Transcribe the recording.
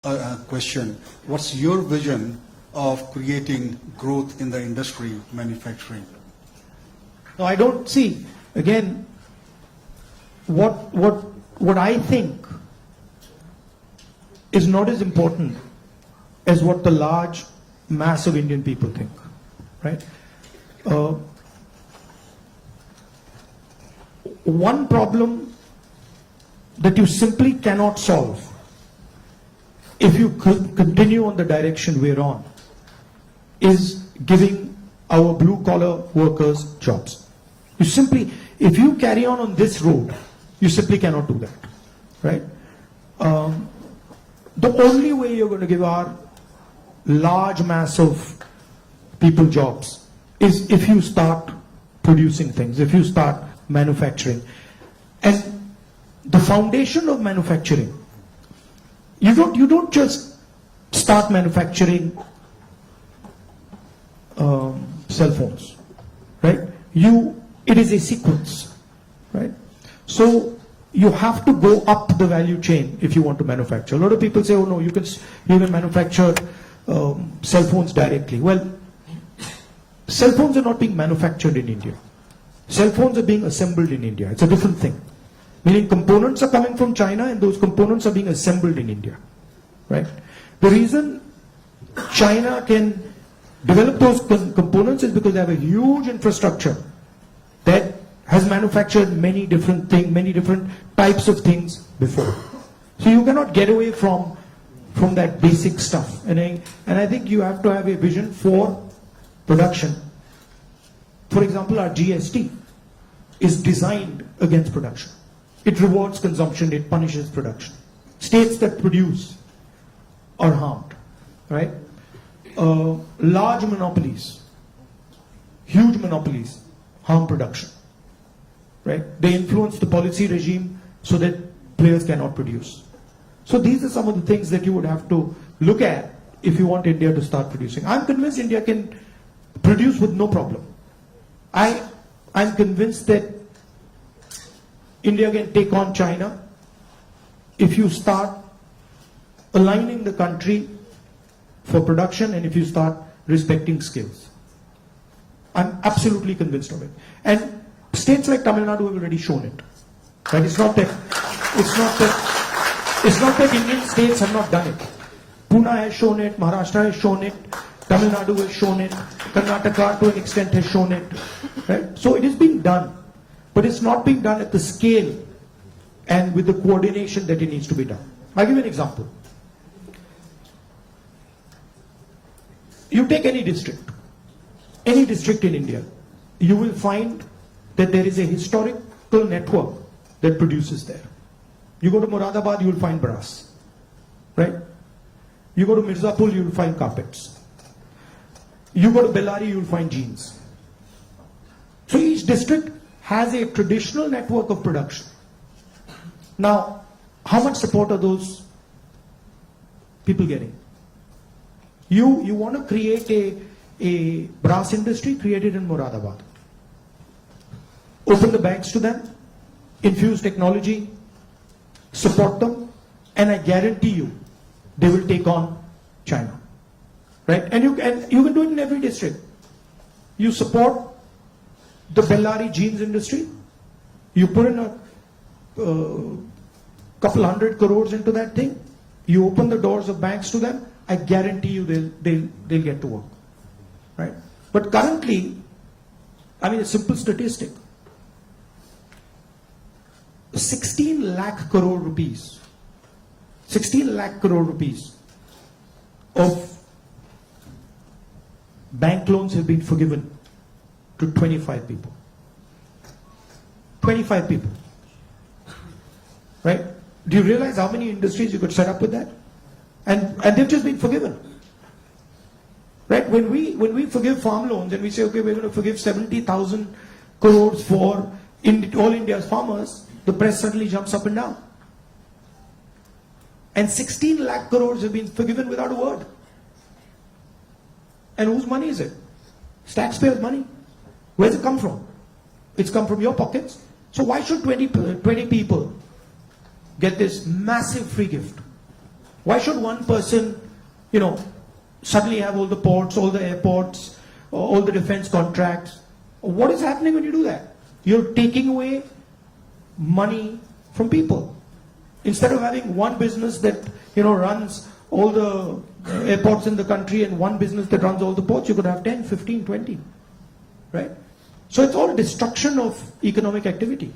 a question. What's your vision of creating growth in the industry, manufacturing? No, I don't see. Again, what I think is not as important as what the large mass of Indian people think, right? One problem that you simply cannot solve if you continue on the direction we're on is giving our blue-collar workers jobs. You simply, if you carry on this road, you simply cannot do that, right? The only way you're going to give our large mass of people jobs is if you start producing things, if you start manufacturing. And the foundation of manufacturing, you don't just start manufacturing cell phones, right? It is a sequence, right? So you have to go up the value chain if you want to manufacture. A lot of people say, oh no, you can manufacture cell phones directly. Well, cell phones are not being manufactured in India. Cell phones are being assembled in India. It's a different thing. Meaning components are coming from China and those components are being assembled in India, right? The reason China can develop those components is because they have a huge infrastructure that has manufactured many different things, many different types of things before. So you cannot get away from that basic stuff. And I think you have to have a vision for production. For example, our GST is designed against production. It rewards consumption, it punishes production. States that produce are harmed, right? Large monopolies, huge monopolies, harm production, right? They influence the policy regime so that players cannot produce. So these are some of the things that you would have to look at if you want India to start producing. I'm convinced India can produce with no problem. I'm convinced that India can take on China if you start aligning the country for production and if you start respecting skills. I'm absolutely convinced of it. And states like Tamil Nadu have already shown it. Right? It's not that Indian states have not done it. Pune has shown it, Maharashtra has shown it, Tamil Nadu has shown it, Karnataka to an extent has shown it. Right? So it is being done. But it's not being done at the scale and with the coordination that it needs to be done. I'll give you an example. You take any district in India, you will find that there is a historical network that produces there. You go to Moradabad, you will find brass, right? You go to Mirzapur, you will find carpets. You go to Bellary, you will find jeans. So each district has a traditional network of production. Now, how much support are those people getting? You want to create a brass industry, create it in Moradabad. Open the banks to them, infuse technology, support them, and I guarantee you, they will take on China. Right? And you can do it in every district. You support the Bellary jeans industry, you put in a couple 100 crores into that thing, you open the doors of banks to them, I guarantee you they'll get to work. Right? But currently, I mean a simple statistic, 16 lakh crore rupees of bank loans have been forgiven to 25 people. 25 people. Right? Do you realize how many industries you could set up with that? And they've just been forgiven. Right? When we forgive farm loans and we say, okay, we're going to forgive 70,000 crores for all India's farmers, the press suddenly jumps up and down. And 16 lakh crores have been forgiven without a word. And whose money is it? It's taxpayers' money. Where's it come from? It's come from your pockets. So why should 20 people get this massive free gift? Why should one person, suddenly have all the ports, all the airports, all the defense contracts? What is happening when you do that? You're taking away money from people. Instead of having one business that runs all the airports in the country and one business that runs all the ports, you could have 10, 15, 20, right? So it's all destruction of economic activity.